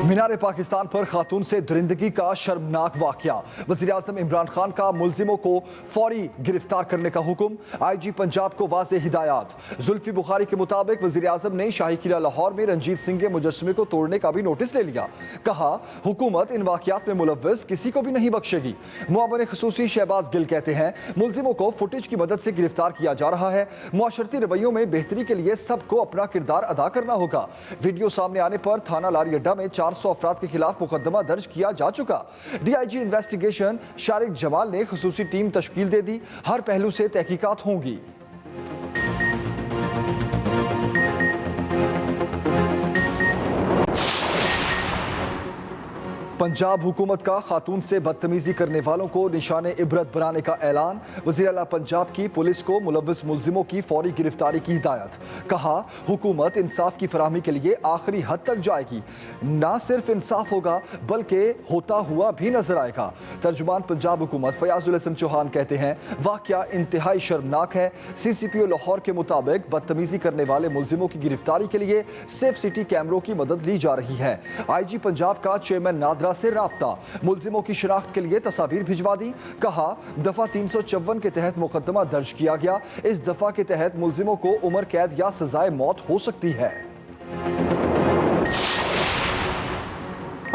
मीनार पाकिस्तान पर खातून से दरिंदगी का शर्मनाक वाकया। वज़ीर-ए-आज़म इमरान खान का मुल्जिमों को फौरी गिरफ्तार करने का हुक्म। IG पंजाब को वाज़ेह हिदायत। जुल्फी बुखारी के मुताबिक वज़ीर-ए-आज़म ने शाही किला लाहौर में रंजीत सिंह के मुजस्समे को तोड़ने का भी नोटिस ले लिया। कहा, हुकूमत इन वाकयात में मुलव्वस किसी को भी नहीं बख्शेगी। मुआविन ख़ुसूसी शहबाज गिल कहते हैं, मुल्जिमों को फुटेज की मदद से गिरफ्तार किया जा रहा है। मुआशरती रवैयों में बेहतरी के लिए सबको अपना किरदार अदा करना होगा। वीडियो सामने आने पर थाना लारी अड्डा में 400 अफराद के खिलाफ मुकदमा दर्ज किया जा चुका। DIG इन्वेस्टिगेशन शारिक जमाल ने खुसूसी टीम तश्कील दे दी। हर पहलू से तहकीकात होंगी। पंजाब हुकूमत का खातून से बदतमीजी करने वालों को निशाने इबरत बनाने का ऐलान। वज़ीर आला पंजाब की पुलिस को मुलव्वस मुल्जिमों की फौरी गिरफ्तारी की हिदायत। कहा, हुकूमत इंसाफ की फराहमी के लिए आखिरी हद तक जाएगी। ना सिर्फ इंसाफ होगा बल्कि होता हुआ भी नजर आएगा। तर्जुमान पंजाब हुकूमत फयाजुल हसन चौहान कहते हैं, वाकया इंतहाई शर्मनाक है। CCPO लाहौर के मुताबिक बदतमीजी करने वाले मुल्जिमों की गिरफ्तारी के लिए सेफ सिटी कैमरों की मदद ली जा रही है। IG पंजाब का चेयरमैन नादरा से राब्ता। मुल्जिमों की शिनाख्त के लिए तस्वीर भिजवा दी। कहा, दफा 354 के तहत मुकदमा दर्ज किया गया। इस दफा के तहत मुल्जिमों को उम्र कैद या सजाए मौत हो सकती है।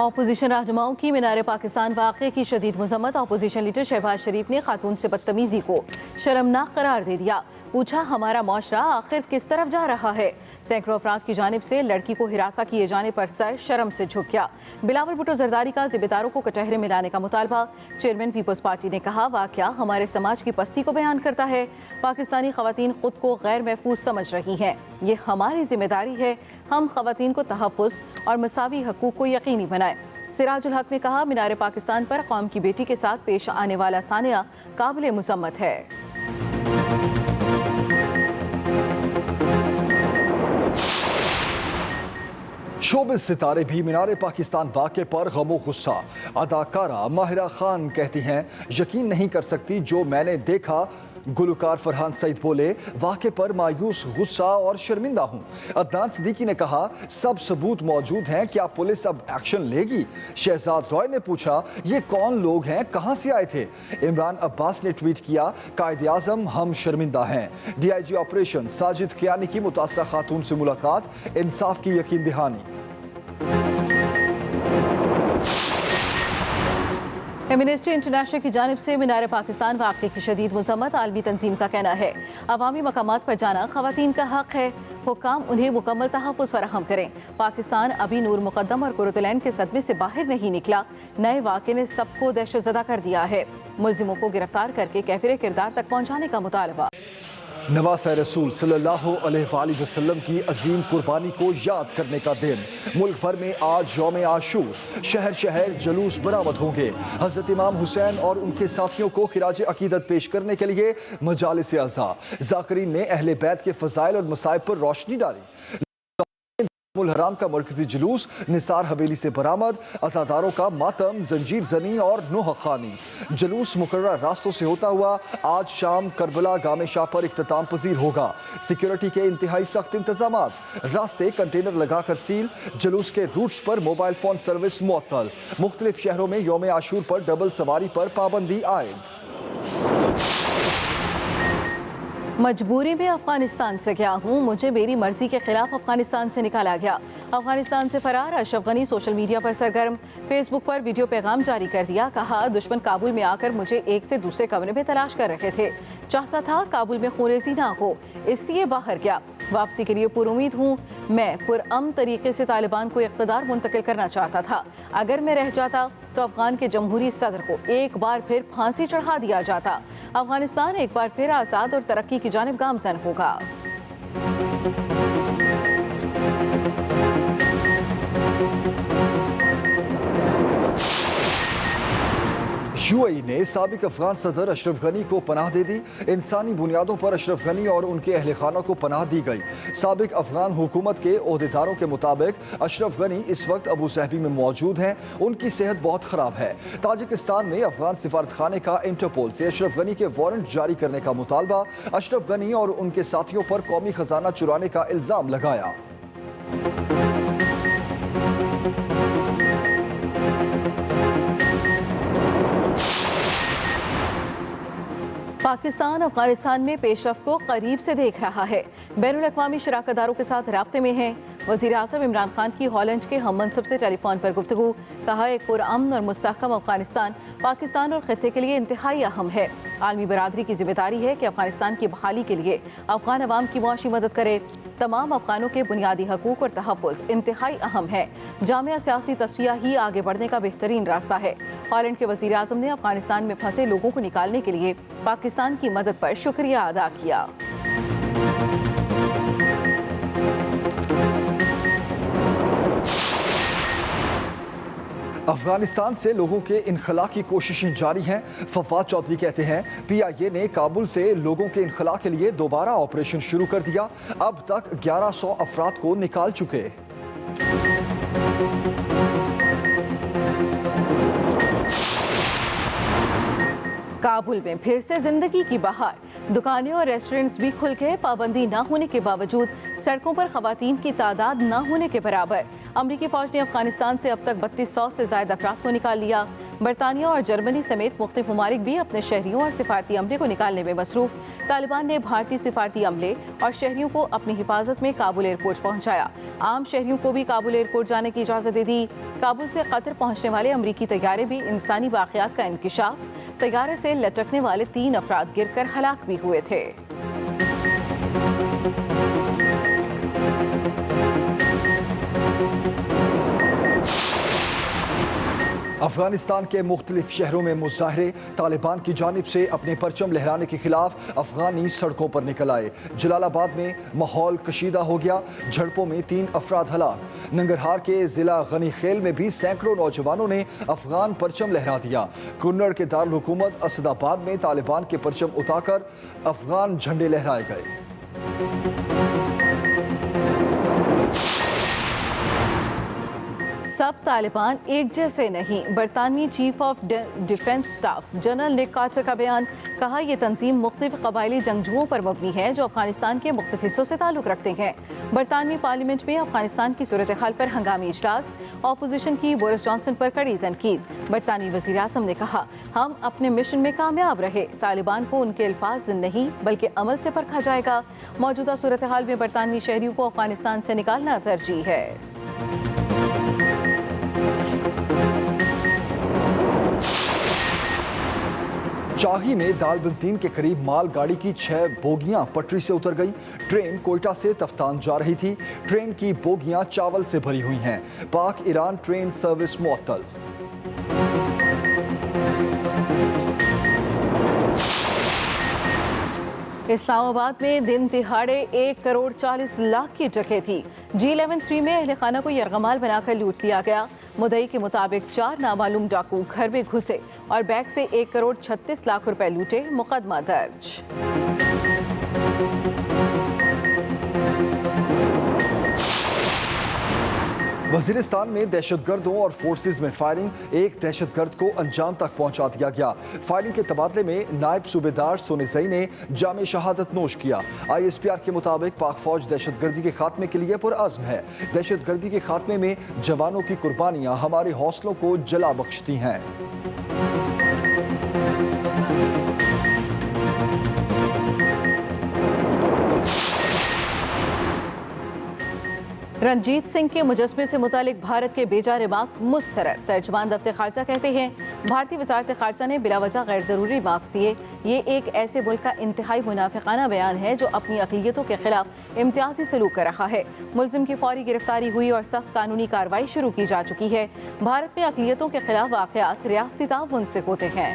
ऑपोजिशन रहनुमाओं की मीनार पाकिस्तान वाक़े की शदीद मज़म्मत। ऑपोजिशन लीडर शहबाज शरीफ ने खातून से बदतमीजी को शर्मनाक करार दे दिया। पूछा, हमारा मुआशरा आखिर किस तरफ जा रहा है। सैकड़ों अफराद की जानिब से लड़की को हिरासा किए जाने पर सर शर्म से झुक गया। बिलावल भुट्टो जरदारी का जिम्मेदारों को कटहरे में लाने का मुतालबा। चेयरमैन पीपल्स पार्टी ने कहा, वाकया हमारे समाज की पस्ती को बयान करता है। पाकिस्तानी खवातीन खुद को गैर महफूज समझ रही हैं। ये हमारी जिम्मेदारी है, हम खवातीन को तहफ़्फ़ुज़ और मसावी हकूक़ को यकीनी बनाएं। सिराजुल हक ने कहा, मीनार पाकिस्तान पर कौम की बेटी के साथ पेश आने वाला सानिया काबिल मुज़म्मत है। शोबिज़ सितारे भी मीनार पाकिस्तान वाक़े पर गमो गुस्सा। अदाकारा माहिरा खान कहती हैं, यकीन नहीं कर सकती जो मैंने देखा। गुलकार फरहान सईद बोले, वाक़े पर मायूस, गुस्सा और शर्मिंदा हूँ। अदनान सिद्दीकी ने कहा, सब सबूत मौजूद हैं, क्या पुलिस अब एक्शन लेगी। शहजाद रॉय ने पूछा, ये कौन लोग हैं, कहाँ से आए थे। इमरान अब्बास ने ट्वीट किया, कायदे आज़म हम शर्मिंदा हैं। DIG ऑपरेशन साजिद कियानी की मुतासरा खातून से मुलाकात, इंसाफ की यकीन दहानी। एमनेस्टी इंटरनेशनल की जानिब से मीनार पाकिस्तान वाक़े की शदीद मज़म्मत। आलमी तंजीम का कहना है, अवामी मकामात पर जाना ख़वातीन का हक़ है। हुक्काम उन्हें मुकम्मल तहफ़्फ़ुज़ फराहम करें। पाकिस्तान अभी नूर मुक़द्दम और कुरतुलैन के सदमे से बाहर नहीं निकला। नए वाक़े ने सबको दहशतज़दा कर दिया है। मुल्जिमों को गिरफ्तार करके कैफिर किरदार तक पहुँचाने का मुतालबा। नवाज़ रसूल सल्लल्लाहु अलैहि वसल्लम की अजीम कुर्बानी को याद करने का दिन। मुल्क भर में आज यौम आशूर। शहर शहर जुलूस बरामद होंगे। हज़रत इमाम हुसैन और उनके साथियों को खिराज अकीदत पेश करने के लिए मजालिस अज़ा। ज़ाकिरीन ने अहले बैत के फ़ज़ाइल और मसाइब पर रोशनी डाली। हराम का मरकजी जुलूस निसार हवेली से बरामद। अज़ादारों का मातम, जंजीर जनी और नोह खानी। जुलूस मुकर्रर रास्तों से होता हुआ आज शाम करबला गामे शाह पर इख्तिताम पजीर होगा। सिक्योरिटी के इंतहाई सख्त इंतजामात। रास्ते कंटेनर लगाकर सील। जुलूस के रूट्स पर मोबाइल फोन सर्विस मुअत्तल। मुख्तलिफ शहरों में यौम आशूर पर डबल सवारी पर पाबंदी आयद। मजबूरी में अफगानिस्तान से गया हूँ, मुझे मेरी मर्जी के खिलाफ अफगानिस्तान से निकाला गया। अफगानिस्तान से फरार अशरफ गनी सोशल मीडिया पर सरगर्म। फेसबुक पर वीडियो पैगाम जारी कर दिया। कहा, दुश्मन काबुल में आकर मुझे एक से दूसरे कमरे में तलाश कर रहे थे। चाहता था काबुल में खूरेजी ना हो, इसलिए बाहर गया। वापसी के लिए पुरुमीद हूँ। मैं पुरअमन तरीके से तालिबान को इक़्तिदार मुंतकिल करना चाहता था। अगर मैं रह जाता तो अफगान के जमहूरी सदर को एक बार फिर फांसी चढ़ा दिया जाता। अफगानिस्तान एक बार फिर आज़ाद और तरक्की की जानिब गामज़न होगा। UAE ने साबिक अफगान सदर अशरफ गनी को पनाह दे दी। इंसानी बुनियादों पर अशरफ गनी और उनके अहल खाना को पनाह दी गई। साबिक अफगान हुकूमत के ओहदेदारों के मुताबिक अशरफ गनी इस वक्त अबू सहबी में मौजूद हैं। उनकी सेहत बहुत ख़राब है। ताजिकिस्तान में अफगान सिफारत खाने का इंटरपोल से अशरफ गनी के वारंट जारी करने का मुतालबा। अशरफ गनी और उनके साथियों पर कौमी खजाना चुराने का इल्ज़ाम लगाया। पाकिस्तान अफगानिस्तान में पेशरफ्त को करीब से देख रहा है। बैनुल-अक़वामी शराकतदारों के साथ राब्ते में है। वज़ीर आज़म इमरान खान की हॉलैंड के हममनसब से टेलीफोन पर गुफ्तगू। कहा, एक पुरअमन और मुस्तहकम अफगानिस्तान पाकिस्तान और खित्ते के लिए इंतहाई अहम है। आलमी बरादरी की जिम्मेदारी है कि अफगानिस्तान की बहाली के लिए अफगान अवाम की मुआशी मदद करे। तमाम अफगानों के बुनियादी हकूक़ और तहफ़्फ़ुज़ इंतहाई अहम है। जामिया सियासी तस्फ़िया ही आगे बढ़ने का बेहतरीन रास्ता है। हॉलैंड के वज़ीर आज़म ने अफगानिस्तान में फंसे लोगों को निकालने के लिए पाकिस्तान की मदद पर शुक्रिया अदा किया। अफगानिस्तान से लोगों के इनखला की कोशिशें जारी हैं। फवाद चौधरी कहते हैं, PIA ने काबुल से लोगों के इनखला के लिए दोबारा ऑपरेशन शुरू कर दिया। अब तक 1100 अफराद को निकाल चुके। काबुल में फिर से जिंदगी की बहार। दुकानें और रेस्टोरेंट्स भी खुल गए। पाबंदी न होने के बावजूद सड़कों पर खवातीन की तादाद न होने के बराबर। अमरीकी फौज ने अफगानिस्तान से अब तक 3200 से ज्यादा अफराद को निकाल लिया। बरतानिया और जर्मनी समेत मुख्तलिफ ममालिक भी अपने शहरियों और सिफारती अमले को निकालने में मसरूफ। तालिबान ने भारतीय सिफारती अमले और शहरियों को अपनी हिफाजत में काबुल एयरपोर्ट पहुंचाया। आम शहरियों को भी काबुल एयरपोर्ट जाने की इजाज़त दे दी। काबुल से कतर पहुंचने वाले अमरीकी तैयारे भी इंसानी वाक़यात का इंकिशाफ। तैयारे से लटकने वाले 3 अफराद गिरकर हलाक भी हुए थे। अफगानिस्तान के मुख्तलिफ शहरों में मुजाहरे। तालिबान की जानिब से अपने परचम लहराने के खिलाफ अफगानी सड़कों पर निकल आए। जलालाबाद में माहौल कशीदा हो गया। झड़पों में 3 अफराद हलाक। नंगरहार के जिला गनी खेल में भी सैकड़ों नौजवानों ने अफगान परचम लहरा दिया। कुन्नड़ के दारुल हुकूमत असदाबाद में तालिबान के परचम उतारकर अफगान झंडे लहराए गए। सब तालिबान एक जैसे नहीं। बरतानवी chief of defence staff general Nick Carter का बयान। कहा, यह तंजीम मुख्तलिफ कबायली जंगजुओं पर मबनी है जो अफगानिस्तान के मुख्तलिफ हिस्सों से ताल्लुक़ रखते हैं। बरतानवी पार्लियामेंट में अफगानिस्तान की सूरत हाल पर हंगामी इजलास। ऑपोजिशन की बोरिस जॉनसन पर कड़ी तनकीद। बरतानवी वज़ीर आज़म ने कहा, हम अपने मिशन में कामयाब रहे। तालिबान को उनके अल्फाज नहीं बल्कि अमल से परखा जाएगा। मौजूदा सूरत हाल में बरतानवी शहरियों को अफगानिस्तान से निकालना तरजीह है। चाही में दालबंतीन के करीब माल गाड़ी की 6 बोगियां पटरी से उतर गई। ट्रेन कोयटा से तफ्तान जा रही थी। ट्रेन की बोगियां चावल से भरी हुई हैं। पाक ईरान ट्रेन सर्विस मुअत्तल। इस्लामाबाद में दिन तिहाड़े 1 करोड़ 40 लाख की डकैती। G11-3 में अहले खाना को यरगमाल बनाकर लूट लिया गया। मुद्दई के मुताबिक 4 नामालूम डाकू घर में घुसे और बैग से 1 करोड़ 36 लाख रुपए लूटे। मुकदमा दर्ज। वजीरिस्तान में दहशतगर्दों और फोर्सेज में फायरिंग। एक दहशतगर्द को अंजाम तक पहुंचा दिया गया। फायरिंग के तबादले में नायब सूबेदार सोनेजई ने जामे शहादत नोश किया। ISPR के मुताबिक पाक फौज दहशतगर्दी के खात्मे के लिए पुरअज़्म है। दहशतगर्दी के खात्मे में जवानों की कुर्बानियां हमारे हौसलों को जला बख्शती हैं। रंजीत सिंह के मुजस्मे से मुतालिक भारत के बेजा रिमार्क्स मुस्तरद। तर्जमान दफ्तर खारजा कहते हैं, भारतीय वजारत खारजा ने बिलावजह गैर ज़रूरी रिमार्क्स दिए। ये एक ऐसे मुल्क का इंतहाई मुनाफिकाना बयान है जो अपनी अक़लियतों के खिलाफ इम्तियाजी सलूक कर रहा है। मुलजिम की फौरी गिरफ्तारी हुई और सख्त कानूनी कार्रवाई शुरू की जा चुकी है। भारत में अक़लियतों के खिलाफ वाक़यात रियासती ताउन से होते हैं।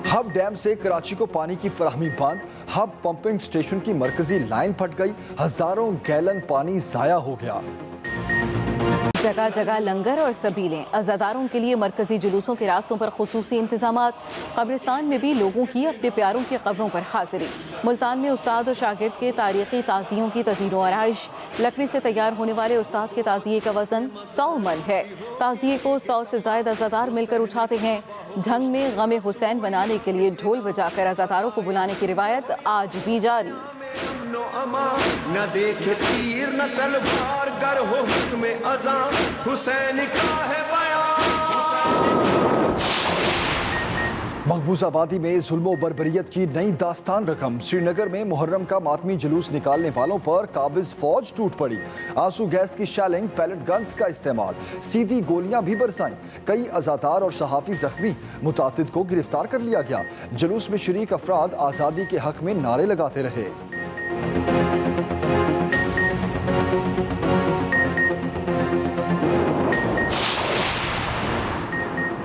हब डैम से कराची को पानी की फराहमी बंद। हब पंपिंग स्टेशन की मरकजी लाइन फट गई। हजारों गैलन पानी जाया हो गया। जगह जगह लंगर और सबीलें। अज़ादारों के लिए मरकजी जुलूसों के रास्तों पर खुसूसी इंतजामात। कब्रिस्तान में भी लोगों की अपने प्यारों की कब्रों पर हाजिरी। मुल्तान में उस्ताद और शागिर्द के तारीखी ताज़ियों की तज़ीनो आराइश। लकड़ी से तैयार होने वाले उस्ताद के ताज़िए का वजन 100 मन है। ताज़िए को 100 से ज़ायद अज़ादार मिलकर उठाते हैं। झंग में गम हुसैन बनाने के लिए ढोल बजाकर अज़ादारों को बुलाने की रिवायत आज भी जारी। अमनो अमा न देखे तीर न तलवार गर हो हुक्म अज़ां हुसैन का है मकबूजा आबादी में जुल्म बरबरियत की नई दास्तान रकम। श्रीनगर में मुहर्रम का मातमी जुलूस निकालने वालों पर काबिज फौज टूट पड़ी। आंसू गैस की शेलिंग, पैलेट गन्स का इस्तेमाल, सीधी गोलियां भी बरसाईं। कई अजादार और सहाफ़ी जख्मी, मुतातिद को गिरफ्तार कर लिया गया। जुलूस में शरीक अफराद आज़ादी के हक में नारे लगाते रहे।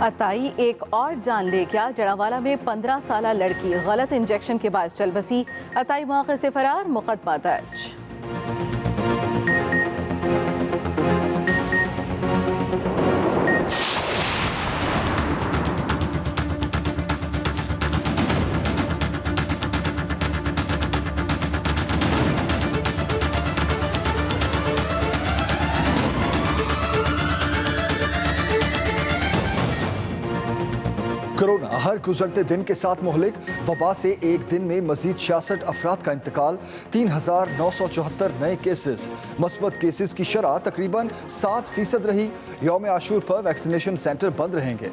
अताई एक और जान ले गया। जड़ावाला में 15 साला लड़की गलत इंजेक्शन के बाद चल बसी। अताई मौके से फरार, मुकदमा दर्ज। कोरोना हर गुजरते दिन के साथ मुहलिक। वबा से एक दिन में मजीद 66 अफराद का इंतकाल। 3,974 नए केसेस। मस्बत केसेस की शरह तकरीबन 7% रही। यौम आशूर पर वैक्सीनेशन सेंटर बंद रहेंगे।